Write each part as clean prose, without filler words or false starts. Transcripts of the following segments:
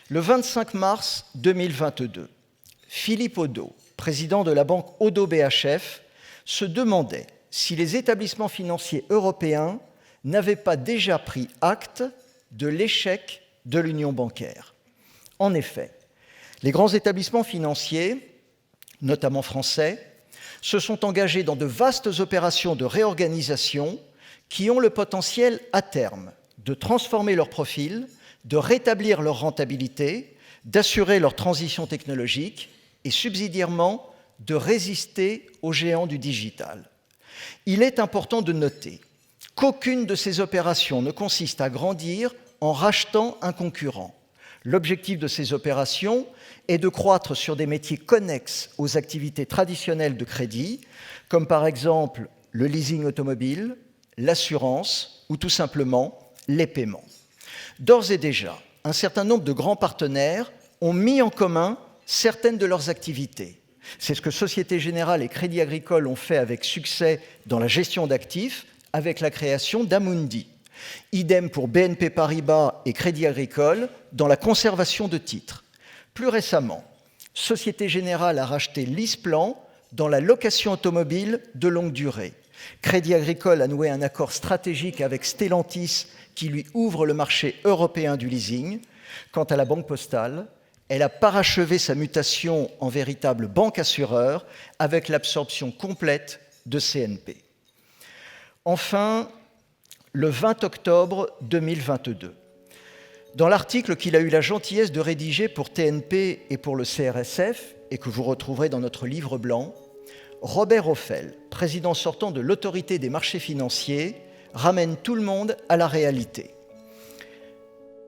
Le 25 mars 2022, Philippe Odo, président de la banque Odo BHF, se demandait si les établissements financiers européens n'avaient pas déjà pris acte de l'échec de l'union bancaire. En effet, les grands établissements financiers, notamment français, se sont engagés dans de vastes opérations de réorganisation qui ont le potentiel à terme de transformer leur profil, de rétablir leur rentabilité, d'assurer leur transition technologique et subsidiairement de résister aux géants du digital. Il est important de noter qu'aucune de ces opérations ne consiste à grandir en rachetant un concurrent. L'objectif de ces opérations est de croître sur des métiers connexes aux activités traditionnelles de crédit, comme par exemple le leasing automobile, l'assurance ou tout simplement les paiements. D'ores et déjà, un certain nombre de grands partenaires ont mis en commun certaines de leurs activités. C'est ce que Société Générale et Crédit Agricole ont fait avec succès dans la gestion d'actifs, avec la création d'Amundi. Idem pour BNP Paribas et Crédit Agricole dans la conservation de titres. Plus récemment, Société Générale a racheté LeasePlan dans la location automobile de longue durée. Crédit Agricole a noué un accord stratégique avec Stellantis qui lui ouvre le marché européen du leasing. Quant à la Banque Postale, elle a parachevé sa mutation en véritable banque assureur avec l'absorption complète de CNP. Enfin, le 20 octobre 2022, dans l'article qu'il a eu la gentillesse de rédiger pour TNP et pour le CRSF, et que vous retrouverez dans notre livre blanc, Robert Ophel, président sortant de l'autorité des marchés financiers, ramène tout le monde à la réalité.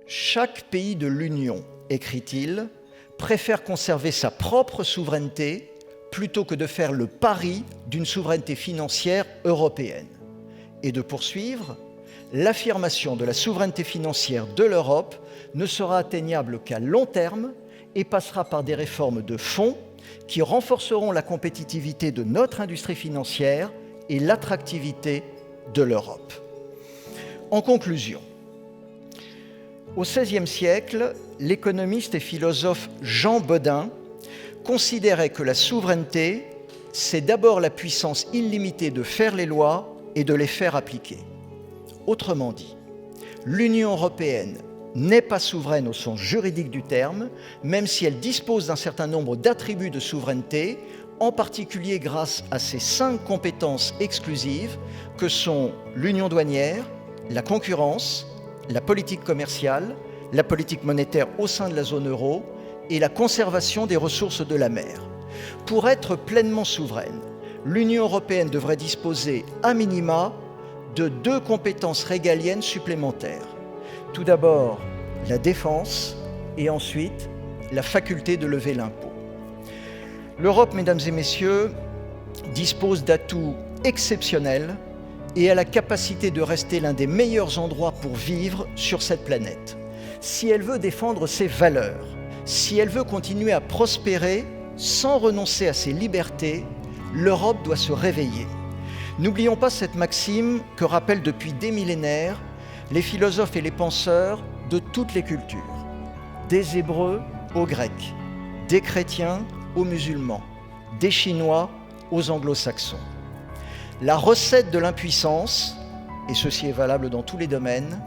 Chaque pays de l'Union, écrit-il, préfère conserver sa propre souveraineté plutôt que de faire le pari d'une souveraineté financière européenne. Et de poursuivre, l'affirmation de la souveraineté financière de l'Europe ne sera atteignable qu'à long terme et passera par des réformes de fond qui renforceront la compétitivité de notre industrie financière et l'attractivité de l'Europe. En conclusion, au XVIe siècle, l'économiste et philosophe Jean Bodin considérait que la souveraineté, c'est d'abord la puissance illimitée de faire les lois et de les faire appliquer. Autrement dit, l'Union européenne n'est pas souveraine au sens juridique du terme, même si elle dispose d'un certain nombre d'attributs de souveraineté, en particulier grâce à ses 5 compétences exclusives que sont l'union douanière, la concurrence, la politique commerciale, la politique monétaire au sein de la zone euro et la conservation des ressources de la mer. Pour être pleinement souveraine, l'Union européenne devrait disposer, à minima, de 2 compétences régaliennes supplémentaires. Tout d'abord, la défense et ensuite, la faculté de lever l'impôt. L'Europe, mesdames et messieurs, dispose d'atouts exceptionnels et a la capacité de rester l'un des meilleurs endroits pour vivre sur cette planète. Si elle veut défendre ses valeurs, si elle veut continuer à prospérer sans renoncer à ses libertés, l'Europe doit se réveiller. N'oublions pas cette maxime que rappellent depuis des millénaires les philosophes et les penseurs de toutes les cultures, des Hébreux aux Grecs, des chrétiens aux musulmans, des Chinois aux anglo-saxons. La recette de l'impuissance, et ceci est valable dans tous les domaines,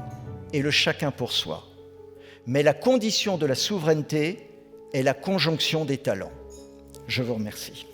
est le chacun pour soi. Mais la condition de la souveraineté est la conjonction des talents. Je vous remercie.